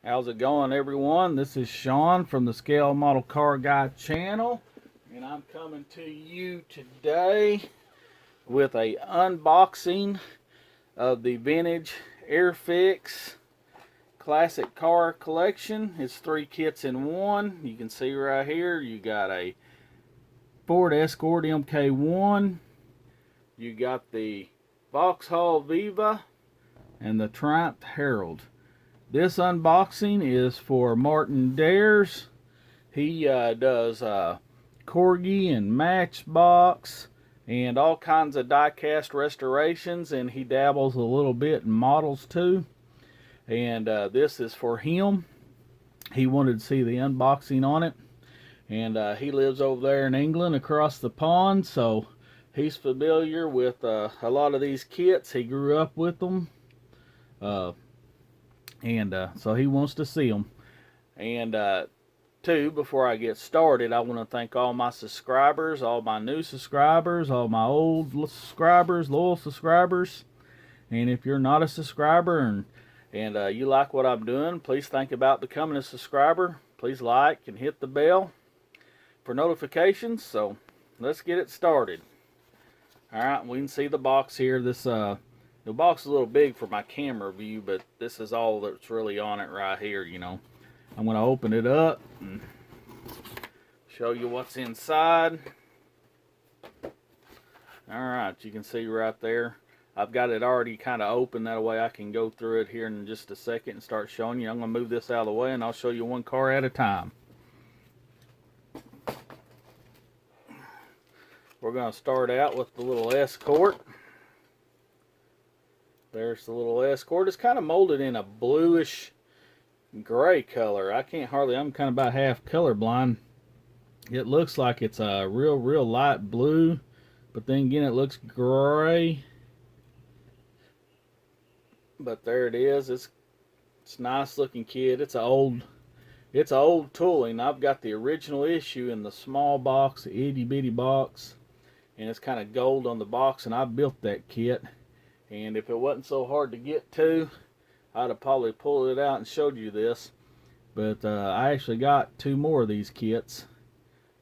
How's it going, everyone? This is Sean from the Scale Model Car Guy channel, and I'm coming to you today with a unboxing of the vintage Airfix classic car collection. It's 3 kits in one. You can see right here you got a Ford Escort MK1, you got the Vauxhall Viva, and the Triumph Herald. This unboxing is for Martin Dares. He does Corgi and Matchbox and all kinds of die-cast restorations, and he dabbles a little bit in models too. And this is for him. He wanted to see the unboxing on it, and he lives over there in England across the pond, so he's familiar with a lot of these kits. He grew up with them. So he wants to see them. And two, before I get started, I want to thank all my subscribers, all my new subscribers, all my old subscribers, loyal subscribers. And if you're not a subscriber and you like what I'm doing, please think about becoming a subscriber. Please like and hit the bell for notifications. So let's get it started. Alright, we can see the box here. The box is a little big for my camera view, but this is all that's really on it right here, you know. I'm going to open it up and show you what's inside. Alright, you can see right there. I've got it already kind of open, that way I can go through it here in just a second and start showing you. I'm going to move this out of the way and I'll show you one car at a time. We're going to start out with the little Escort. There's the little Escort. It's kind of molded in a bluish gray color. I'm kind of about half colorblind. It looks like it's a real light blue, but then again it looks gray. But there it is. It's a nice looking kit. It's a old tooling. I've got the original issue in the small box, the itty bitty box, and it's kind of gold on the box, and I built that kit. And if it wasn't so hard to get to, I'd have probably pulled it out and showed you this. But I actually got 2 more of these kits,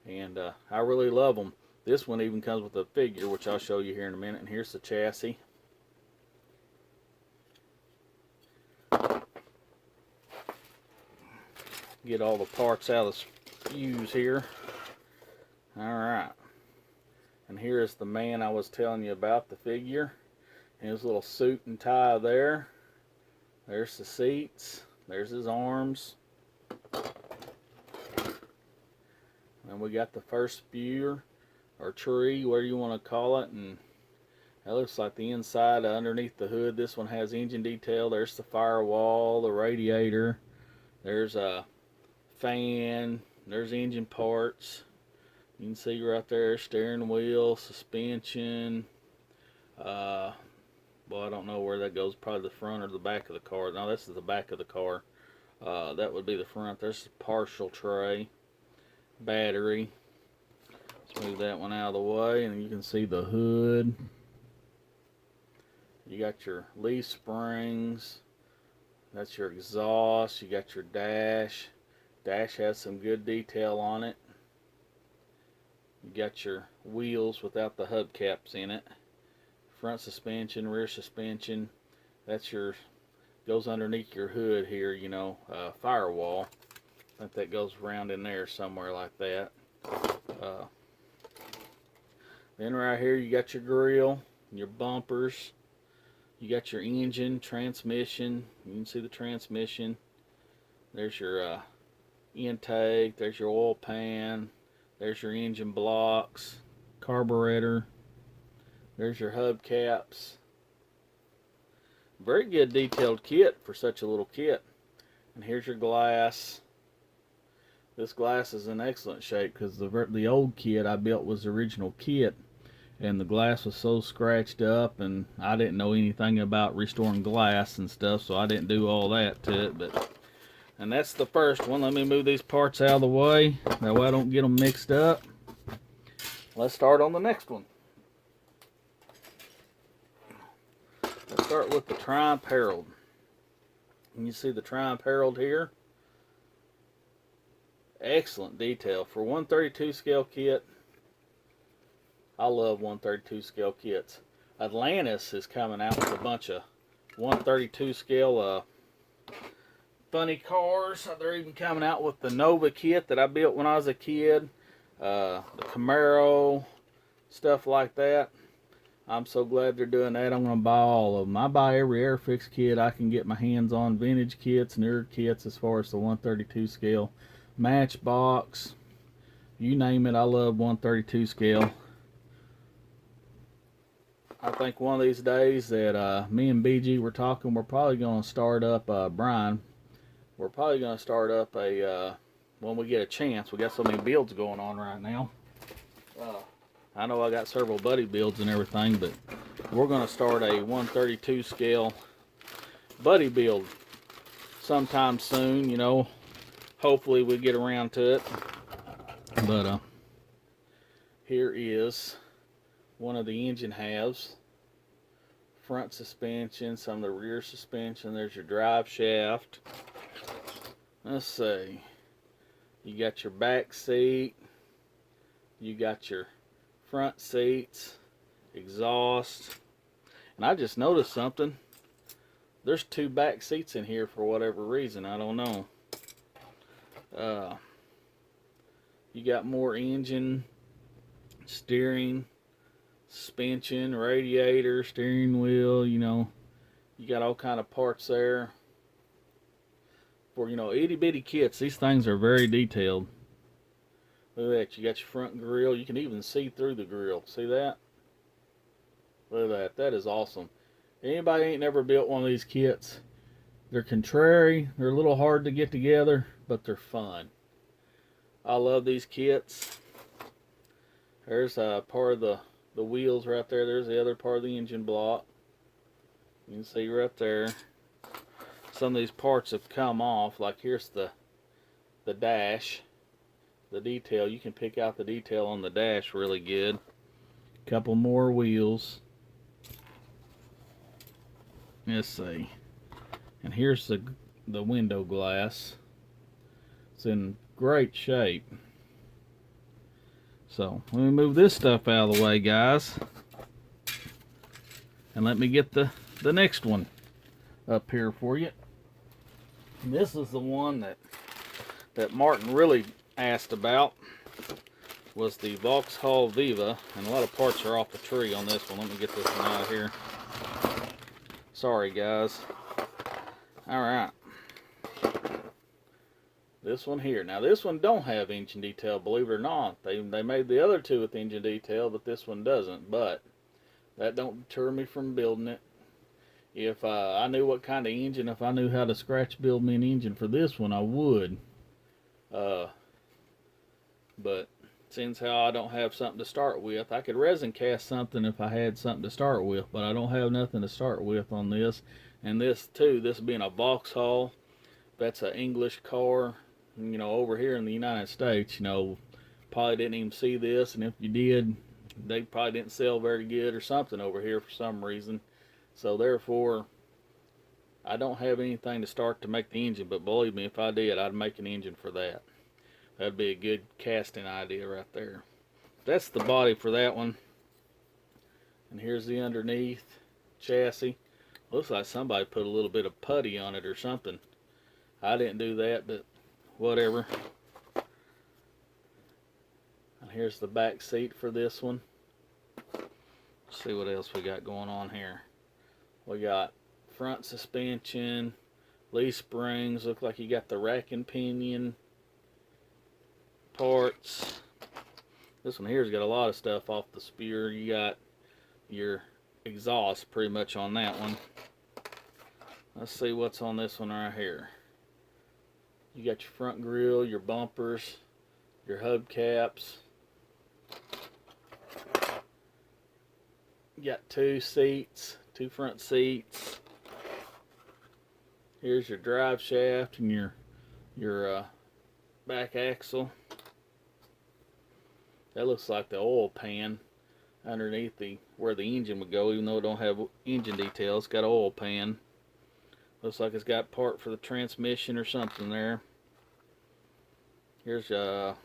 and I really love them. This one even comes with a figure, which I'll show you here in a minute. And here's the chassis. Get all the parts out of the fuse here. Alright. And here is the man I was telling you about, the figure. His little suit and tie there. There's the seats. There's his arms. And we got the first spear or tree, whatever you want to call it. And that looks like the inside underneath the hood. This one has engine detail. There's the firewall, the radiator. There's a fan. There's engine parts. You can see right there, steering wheel, suspension. Well, I don't know where that goes, probably the front or the back of the car. No, this is the back of the car. That would be the front. There's the partial tray, battery. Let's move that one out of the way, and you can see the hood. You got your leaf springs. That's your exhaust. You got your dash. Dash has some good detail on it. You got your wheels without the hubcaps in it. Front suspension, rear suspension. That's goes underneath your hood here, you know, firewall. I think that goes around in there somewhere like that. Then right here you got your grill, your bumpers. You got your engine, transmission. You can see the transmission. There's your intake. There's your oil pan. There's your engine blocks, carburetor. There's your hubcaps. Very good detailed kit for such a little kit. And here's your glass. This glass is in excellent shape because the old kit I built was the original kit, and the glass was so scratched up, and I didn't know anything about restoring glass and stuff, so I didn't do all that to it. And that's the first one. Let me move these parts out of the way, that way I don't get them mixed up. Let's start on the next one. Let's start with the Triumph Herald. And you see the Triumph Herald here. Excellent detail for 132 scale kit. I love 132 scale kits. Atlantis is coming out with a bunch of 132 scale funny cars. They're even coming out with the Nova kit that I built when I was a kid. The Camaro, stuff like that. I'm so glad they're doing that. I'm going to buy all of them. I buy every Airfix kit I can get my hands on. Vintage kits, newer kits as far as the 132 scale. Matchbox, you name it, I love 132 scale. I think one of these days that me and BG were talking, we're probably going to start up, Brian, we're probably going to start up a, when we get a chance. We got so many builds going on right now. I know I got several buddy builds and everything, but we're going to start a 132 scale buddy build sometime soon, you know. Hopefully we get around to it. But here is one of the engine halves. Front suspension, some of the rear suspension. There's your drive shaft. Let's see. You got your back seat. You got your front seats, exhaust. And I just noticed something. There's 2 back seats in here for whatever reason. I don't know. You got more engine, steering, suspension, radiator, steering wheel, you know. You got all kind of parts there. For, you know, itty bitty kits, these things are very detailed. Look at that, you got your front grille. You can even see through the grille. See that? Look at that, that is awesome. Anybody ain't never built one of these kits, they're contrary, they're a little hard to get together, but they're fun. I love these kits. There's part of the wheels right there. There's the other part of the engine block. You can see right there. Some of these parts have come off. Like here's the dash. The detail. You can pick out the detail on the dash really good. Couple more wheels. Let's see. And here's the window glass. It's in great shape. So let me move this stuff out of the way, guys, and let me get the next one up here for you. And this is the one that Martin really asked about, was the Vauxhall Viva, and a lot of parts are off the tree on this one. Let me get this one out of here. Sorry, guys. All right. This one here. Now this one don't have engine detail, believe it or not. They made the other 2 with engine detail, but this one doesn't. But that don't deter me from building it. If I knew what kind of engine, if I knew how to scratch build me an engine for this one, I would. But since how I don't have something to start with, I could resin cast something if I had something to start with, but I don't have nothing to start with on this. And this too, this being a Vauxhall, that's an English car. You know, over here in the United States, you know, probably didn't even see this, and if you did, they probably didn't sell very good or something over here for some reason. So therefore, I don't have anything to start to make the engine, but believe me, if I did, I'd make an engine for that. That'd be a good casting idea right there. That's the body for that one. And here's the underneath chassis. Looks like somebody put a little bit of putty on it or something. I didn't do that, but whatever. And here's the back seat for this one. Let's see what else we got going on here. We got front suspension, leaf springs. Look like you got the rack and pinion parts. This one here's got a lot of stuff off the spear. You got your exhaust pretty much on that one. Let's see what's on this one right here. You got your front grille, your bumpers, your hubcaps. You got two seats, two front seats. Here's your drive shaft and your back axle. That looks like the oil pan underneath where the engine would go, even though it don't have engine details. It's got an oil pan. Looks like it's got part for the transmission or something there. Here's that'd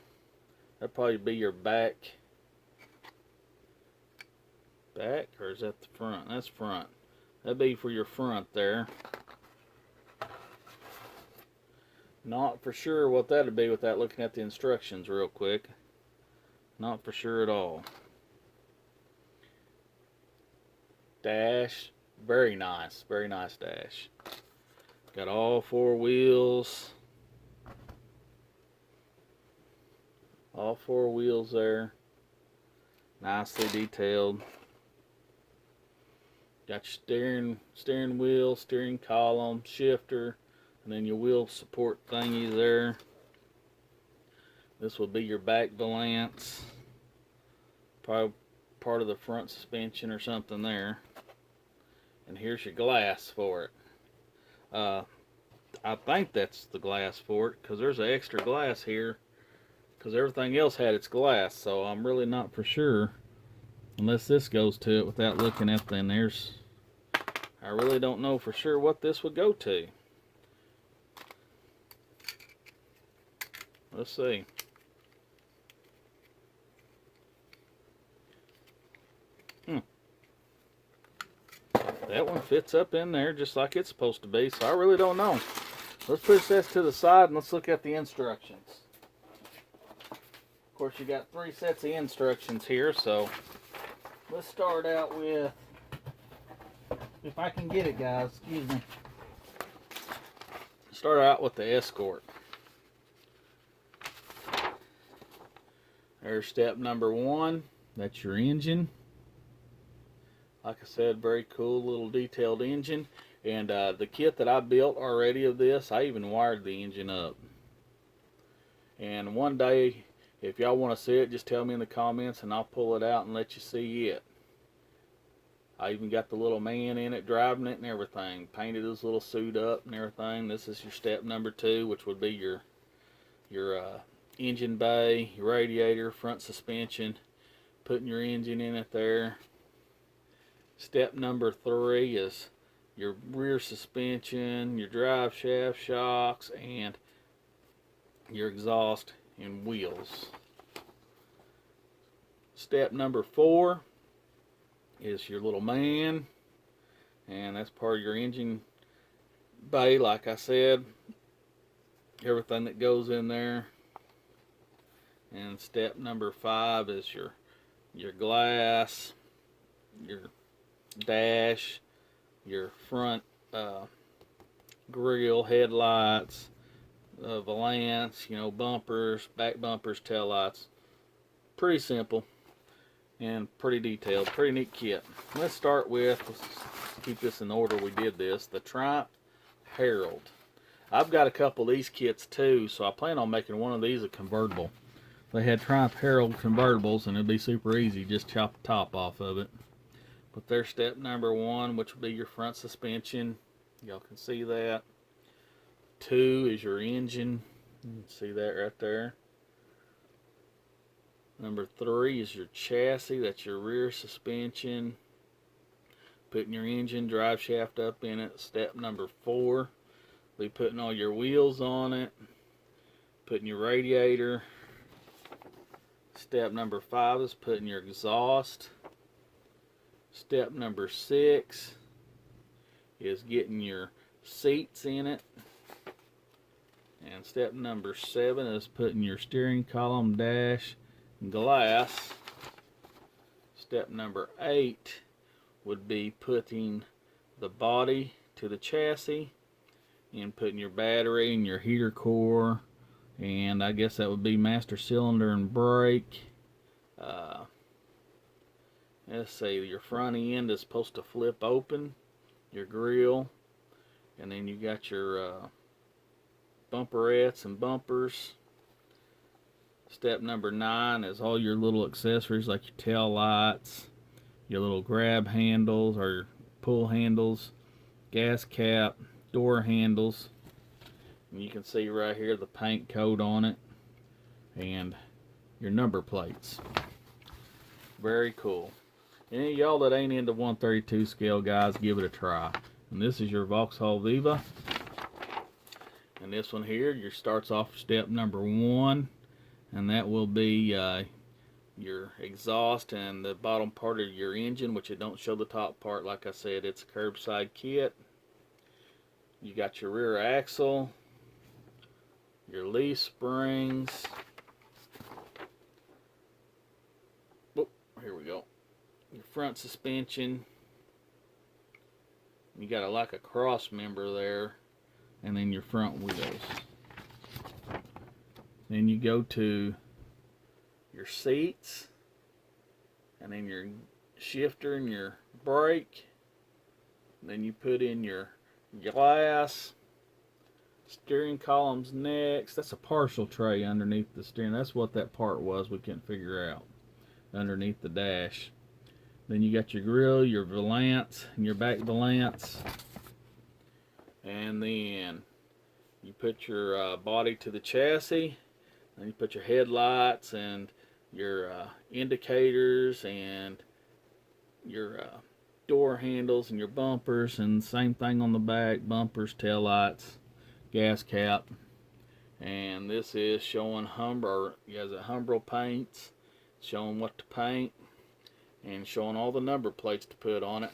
probably be your back, or is that the front? That's front. That'd be for your front there. Not for sure what that'd be without looking at the instructions real quick. Not for sure at all. Dash, very nice dash. Got all four wheels. All four wheels there. Nicely detailed. Got your steering wheel, steering column, shifter, and then your wheel support thingy there. This will be your back valance. Probably part of the front suspension or something there. And here's your glass for it. I think that's the glass for it, because there's an extra glass here, because everything else had its glass, so I'm really not for sure, unless this goes to it without looking at the, I really don't know for sure what this would go to. Let's see. That one fits up in there just like it's supposed to be, so I really don't know. Let's push this to the side and let's look at the instructions. Of course, you got 3 sets of instructions here, so let's start out with, if I can get it, guys, excuse me. Start out with the Escort. There's step number 1. That's your engine. Like I said, very cool little detailed engine. And the kit that I built already of this, I even wired the engine up. And one day, if y'all want to see it, just tell me in the comments and I'll pull it out and let you see it. I even got the little man in it, driving it and everything. Painted his little suit up and everything. This is your step number 2, which would be your engine bay, your radiator, front suspension. Putting your engine in it there. Step number 3 is your rear suspension, your drive shaft, shocks, and your exhaust and wheels. Step number 4 is your little man, and that's part of your engine bay, like I said. Everything that goes in there. And step number 5 is your glass, your dash, your front grille, headlights, valance, bumpers, back bumpers, tail lights. Pretty simple and pretty detailed, pretty neat kit. Let's start with, let's keep this in the order we did this, the Triumph Herald. I've got a couple of these kits too, so I plan on making one of these a convertible. They had Triumph Herald convertibles, and it'd be super easy, just chop the top off of it. But there's step number 1, which will be your front suspension. Y'all can see that. 2 is your engine. You can see that right there. Number 3 is your chassis. That's your rear suspension. Putting your engine, drive shaft up in it. Step number 4, be putting all your wheels on it. Putting your radiator. Step number 5 is putting your exhaust. Step number 6 is getting your seats in it. And step number 7 is putting your steering column, dash, and glass. Step number 8 would be putting the body to the chassis and putting your battery and your heater core, and I guess that would be master cylinder and brake. Let's see, your front end is supposed to flip open, your grill, and then you got your bumperettes and bumpers. Step number 9 is all your little accessories like your tail lights, your little grab handles or pull handles, gas cap, door handles. And you can see right here the paint coat on it and your number plates. Very cool. Any of y'all that ain't into 132 scale, guys, give it a try. And this is your Vauxhall Viva. And this one here, starts off step number 1, and that will be your exhaust and the bottom part of your engine, which it don't show the top part. Like I said, it's a curbside kit. You got your rear axle, your leaf springs. Oh, here we go. Your front suspension. You got like a cross member there, and then your front wheels. Then you go to your seats, and then your shifter and your brake. Then you put in your glass. Steering column's next. That's a partial tray underneath the steering. That's what that part was we couldn't figure out. Underneath the dash. Then you got your grill, your valance, and your back valance. And then you put your body to the chassis. Then you put your headlights and your indicators and your door handles and your bumpers, and same thing on the back, bumpers, tail lights, gas cap. And this is showing Humbrol paints, showing what to paint, and showing all the number plates to put on it.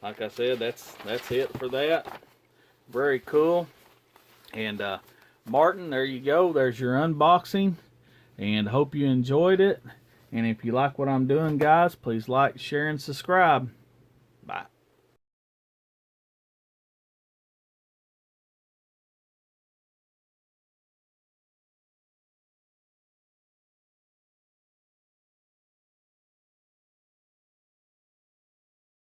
Like I said, that's it for that. Very cool. And Martin, there you go. There's your unboxing, and hope you enjoyed it. And if you like what I'm doing, guys, please like, share, and subscribe. Bye.